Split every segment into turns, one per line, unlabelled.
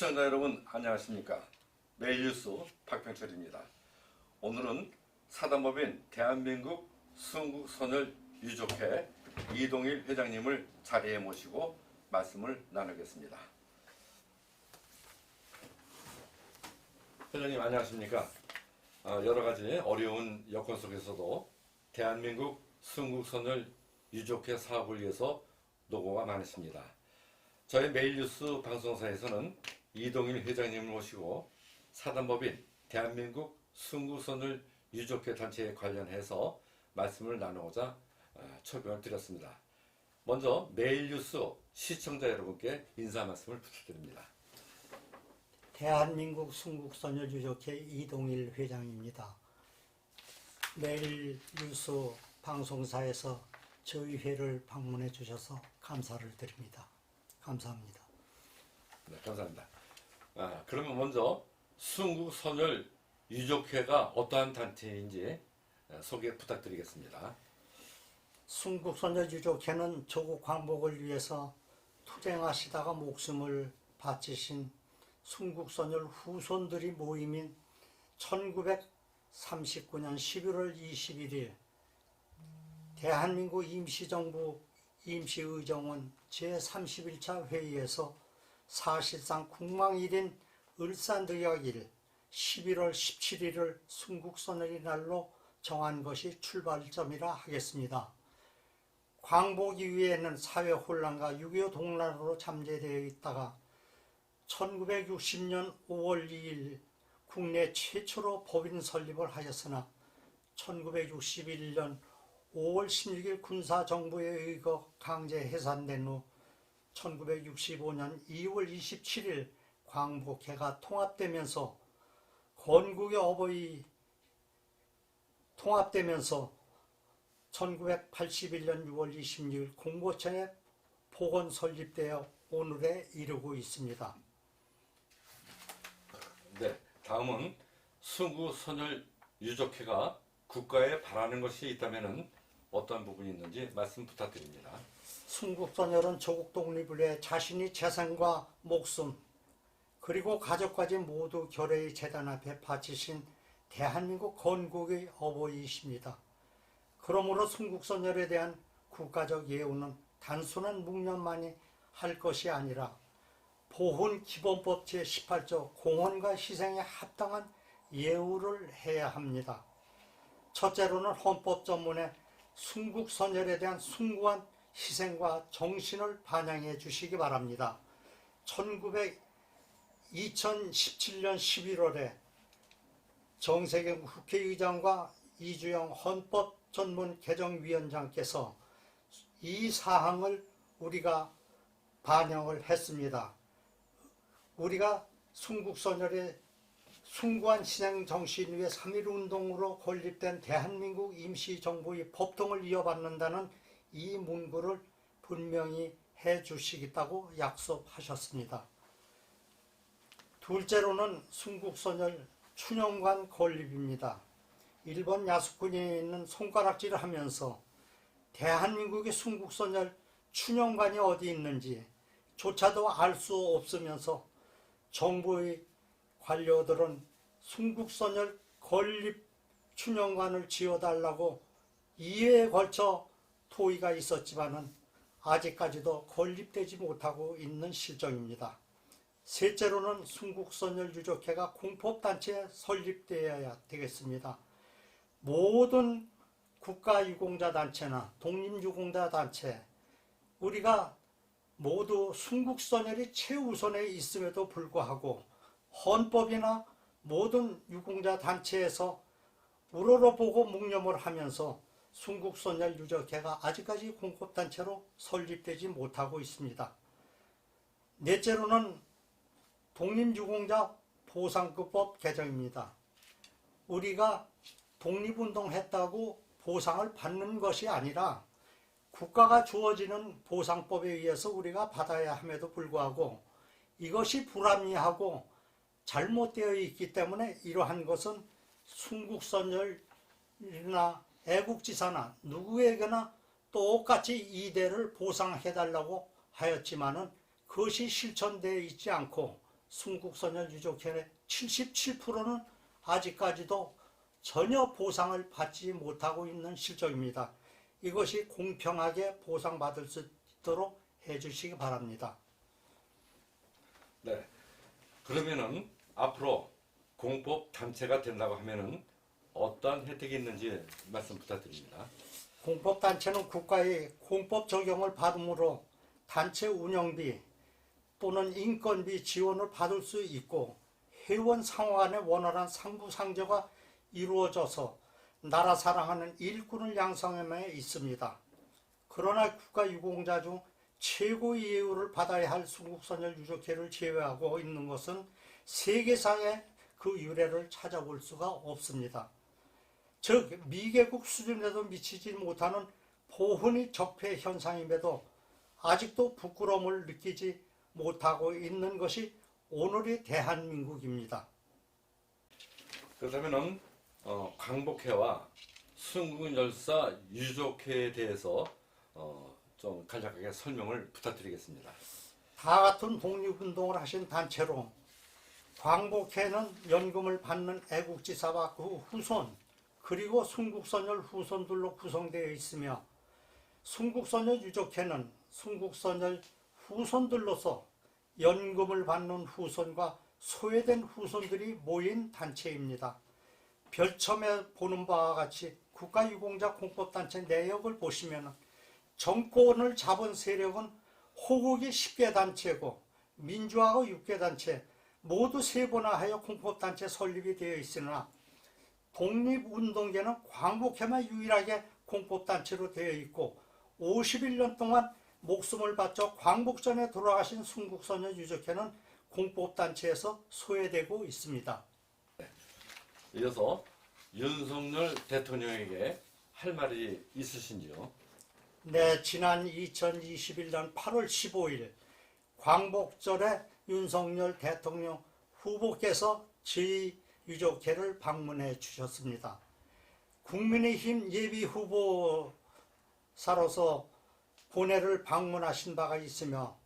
시청자 여러분 안녕하십니까. 매일뉴스 박병철입니다. 오늘은 사단법인 대한민국 순국선열 유족회 이동일 회장님을 자리에 모시고 말씀을 나누겠습니다. 회장님 안녕하십니까. 여러 가지 어려운 여건 속에서도 대한민국 순국선열 유족회 사업을 위해서 노고가 많으십니다. 저희 매일뉴스 방송사에서는 이동일 회장님을 모시고 사단법인 대한민국 순국선열 유족회 단체에 관련해서 말씀을 나누고자 초청을 드렸습니다. 먼저 매일뉴스 시청자 여러분께 인사 말씀을 부탁드립니다.
대한민국 순국선열 유족회 이동일 회장입니다. 매일뉴스 방송사에서 저희 회를 방문해 주셔서 감사를 드립니다. 감사합니다.
네, 감사합니다. 그러면 먼저 순국선열 유족회가 어떠한 단체인지 소개 부탁드리겠습니다.
순국선열 유족회는 조국 광복을 위해서 투쟁하시다가 목숨을 바치신 순국선열 후손들이 모임인 1939년 11월 21일 대한민국 임시정부 임시의정원 제31차 회의에서 사실상 국망일인 을사늑약일 11월 17일을 순국선열의 날로 정한 것이 출발점이라 하겠습니다. 광복 이후에는 사회 혼란과 6.25 동란으로 잠재되어 있다가 1960년 5월 2일 국내 최초로 법인 설립을 하였으나 1961년 5월 16일 군사정부에 의거 강제 해산된 후 1965년 2월 27일 광복회가 통합되면서 건국의 어버이 통합되면서 1981년 6월 26일 공보청에 복원 설립되어 오늘에 이르고 있습니다.
네, 다음은 순국선열 유족회가 국가에 바라는 것이 있다면 어떤 부분이 있는지 말씀 부탁드립니다.
순국선열은 조국 독립을 위해 자신이 재산과 목숨 그리고 가족까지 모두 결의의 재단 앞에 바치신 대한민국 건국의 어버이이십니다. 그러므로 순국선열에 대한 국가적 예우는 단순한 묵념만이 할 것이 아니라 보훈기본법 제18조 공헌과 희생에 합당한 예우를 해야 합니다. 첫째로는 헌법 전문에 순국선열에 대한 숭고한 희생과 정신을 반영해 주시기 바랍니다. 2017년 11월에 정세균 국회의장과 이주영 헌법전문개정위원장께서 이 사항을 우리가 반영을 했습니다. 우리가 순국선열의 숭고한 희생 정신 위에 3.1운동으로 건립된 대한민국 임시정부의 법통을 이어받는다는 이 문구를 분명히 해주시겠다고 약속하셨습니다. 둘째로는 순국선열 추념관 건립입니다. 일본 야스쿠니에 있는 손가락질을 하면서 대한민국의 순국선열 추념관이 어디 있는지 조차도 알 수 없으면서 정부의 관료들은 순국선열 건립 추념관을 지어달라고 2회에 걸쳐 토의가 있었지만은 아직까지도 건립되지 못하고 있는 실정입니다. 셋째로는 순국선열 유족회가 공법단체에 설립되어야 되겠습니다. 모든 국가유공자단체나 독립유공자단체 우리가 모두 순국선열이 최우선에 있음에도 불구하고 헌법이나 모든 유공자 단체에서 우러러보고 묵념을 하면서 순국선열 유족회가 아직까지 공급단체로 설립되지 못하고 있습니다. 넷째로는 독립유공자 보상급법 개정입니다. 우리가 독립운동했다고 보상을 받는 것이 아니라 국가가 주어지는 보상법에 의해서 우리가 받아야 함에도 불구하고 이것이 불합리하고 잘못되어 있기 때문에 이러한 것은 순국선열이나 애국지사나 누구에게나 똑같이 이대를 보상해달라고 하였지만은 그것이 실천되어 있지 않고 순국선열 유족회의 77%는 아직까지도 전혀 보상을 받지 못하고 있는 실정입니다. 이것이 공평하게 보상받을 수 있도록 해주시기 바랍니다.
네. 그러면은 앞으로 공법 단체가 된다고 하면은 어떠한 혜택이 있는지 말씀 부탁드립니다.
공법단체는 국가의 공법 적용을 받음으로 단체 운영비 또는 인건비 지원을 받을 수 있고 회원 상호간의 원활한 상부상조가 이루어져서 나라 사랑하는 일꾼을 양성함에 있습니다. 그러나 국가유공자 중 최고의 예우를 받아야 할 순국선열 유족회를 제외하고 있는 것은 세계상의 그 유래를 찾아볼 수가 없습니다. 즉 미개국 수준에도 미치지 못하는 보훈의 적폐 현상임에도 아직도 부끄러움을 느끼지 못하고 있는 것이 오늘의 대한민국입니다.
그렇다면은 광복회와 순국열사 유족회에 대해서 좀 간략하게 설명을 부탁드리겠습니다.
다 같은 독립운동을 하신 단체로 광복회는 연금을 받는 애국지사와 그 후손 그리고 순국선열 후손들로 구성되어 있으며 순국선열 유족회는 순국선열 후손들로서 연금을 받는 후손과 소외된 후손들이 모인 단체입니다. 별첨에 보는 바와 같이 국가유공자 공법단체 내역을 보시면 정권을 잡은 세력은 호국이 10개 단체고 민주화가 6개 단체 모두 세분화하여 공법단체 설립이 되어 있으나 독립운동계는 광복회만 유일하게 공법단체로 되어 있고 51년 동안 목숨을 바쳐 광복전에 돌아가신 순국선열 유족회는 공법단체에서 소외되고 있습니다.
이어서 윤석열 대통령에게 할 말이 있으신지요?
네, 지난 2021년 8월 15일 광복절에 윤석열 대통령 후보께서 저희 유족회를 방문해 주셨습니다. 국민의힘 예비 후보사로서 본회를 방문하신 바가 있으며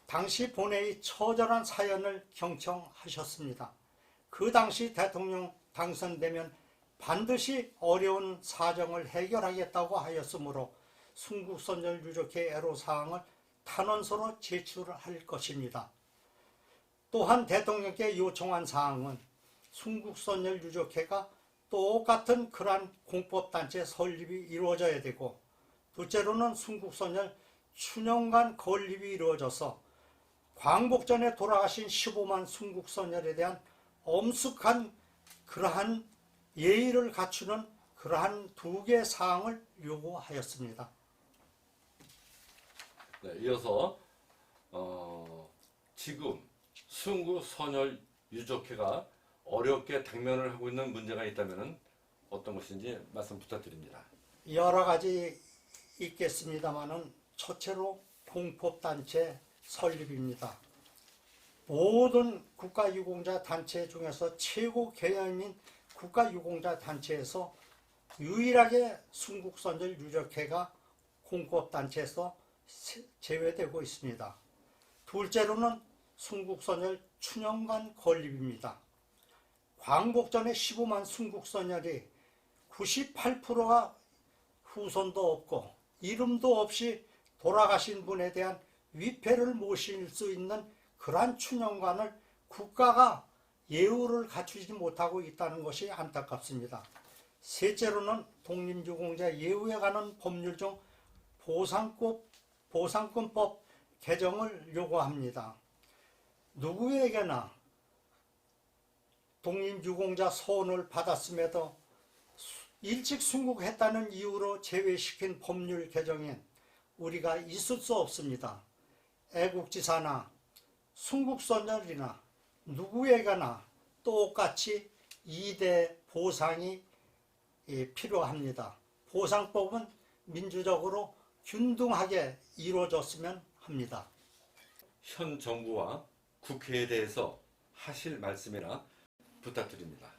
당시 본회의 처절한 사연을 경청하셨습니다. 그 당시 대통령 당선되면 반드시 어려운 사정을 해결하겠다고 하였으므로 순국선열 유족회 애로사항을 탄원서로 제출할 것입니다. 또한 대통령께 요청한 사항은 순국선열 유족회가 똑같은 그러한 공법단체 설립이 이루어져야 되고 둘째로는 순국선열 춘영관 건립이 이루어져서 광복전에 돌아가신 15만 순국선열에 대한 엄숙한 그러한 예의를 갖추는 그러한 두 개의 사항을 요구하였습니다.
네, 이어서 지금 순국선열 유족회가 어렵게 당면을 하고 있는 문제가 있다면 어떤 것인지 말씀 부탁드립니다.
여러 가지 있겠습니다만은 첫째로 공법단체 설립입니다. 모든 국가유공자 단체 중에서 최고 개념인 국가유공자 단체에서 유일하게 순국선열 유족회가 공법단체에서 제외되고 있습니다. 둘째로는 순국선열 춘영관 건립입니다. 광복전에 15만 순국선열이 98%가 후손도 없고 이름도 없이 돌아가신 분에 대한 위패를 모실 수 있는 그러한 춘영관을 국가가 예우를 갖추지 못하고 있다는 것이 안타깝습니다. 셋째로는 독립유공자 예우에 관한 법률 중 보상권법 개정을 요구합니다. 누구에게나 독립유공자 소원을 받았음에도 일찍 순국했다는 이유로 제외시킨 법률 개정엔 우리가 있을 수 없습니다. 애국지사나 순국선열이나 누구에게나 똑같이 2대 보상이 필요합니다. 보상법은 민주적으로 균등하게 이루어졌으면 합니다.
현 정부와 국회에 대해서 하실 말씀이나 부탁드립니다.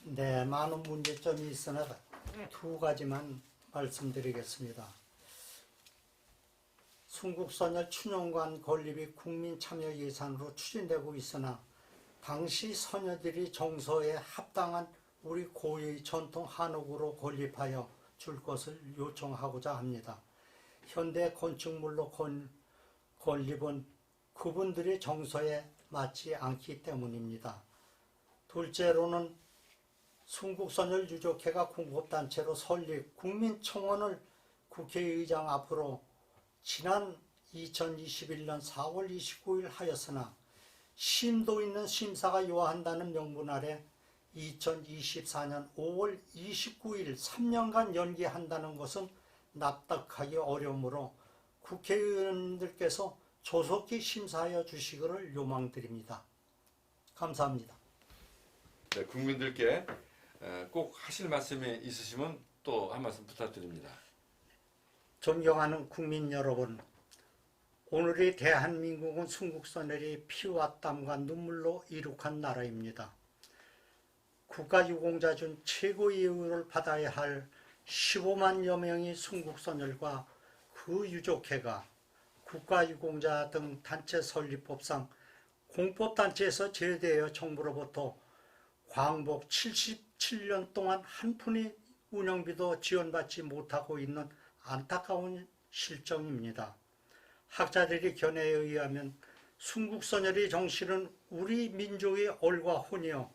네, 많은 문제점이 있으나 두 가지만 말씀드리겠습니다. 순국선열 춘영관 건립이 국민참여 예산으로 추진되고 있으나 당시 선녀들이 정서에 합당한 우리 고유의 전통 한옥으로 건립하여 줄 것을 요청하고자 합니다. 현대 건축물로 건립은 그분들의 정서에 맞지 않기 때문입니다. 둘째로는 순국선열 유족회가 공급단체로 설립 국민청원을 국회의장 앞으로 지난 2021년 4월 29일 하였으나 심도 있는 심사가 요한다는 명분 아래 2024년 5월 29일 3년간 연기한다는 것은 납득하기 어려우므로 국회의원들께서 조속히 심사하여 주시기를 요망드립니다. 감사합니다.
네, 국민들께 꼭 하실 말씀이 있으시면 또 한 말씀 부탁드립니다.
존경하는 국민 여러분, 오늘의 대한민국은 순국선열이 피와 땀과 눈물로 이룩한 나라입니다. 국가유공자 중 최고의 예우를 받아야 할 15만여 명의 순국선열과 그 유족회가 국가유공자 등 단체 설립법상 공법단체에서 제외되어 정부로부터 광복 77년 동안 한 푼의 운영비도 지원받지 못하고 있는 안타까운 실정입니다. 학자들의 견해에 의하면 순국선열의 정신은 우리 민족의 얼과 혼이요,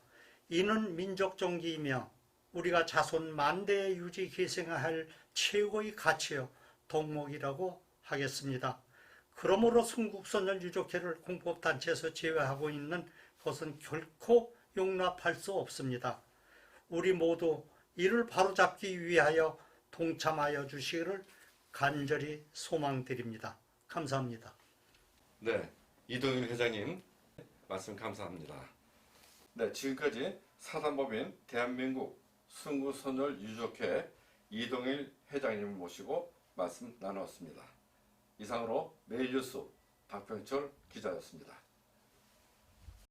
이는 민족정기이며 우리가 자손 만대에 유지 계승해야 할 최고의 가치요 덕목이라고 하겠습니다. 그러므로 순국선열 유족회를 공법단체에서 제외하고 있는 것은 결코 용납할 수 없습니다. 우리 모두 이를 바로잡기 위하여 동참하여 주시기를 간절히 소망드립니다. 감사합니다.
네, 이동일 회장님 말씀 감사합니다. 네, 지금까지 사단법인 대한민국 순국선열 유족회 이동일 회장님을 모시고 말씀 나누었습니다. 이상으로 매일뉴스 박병철 기자였습니다.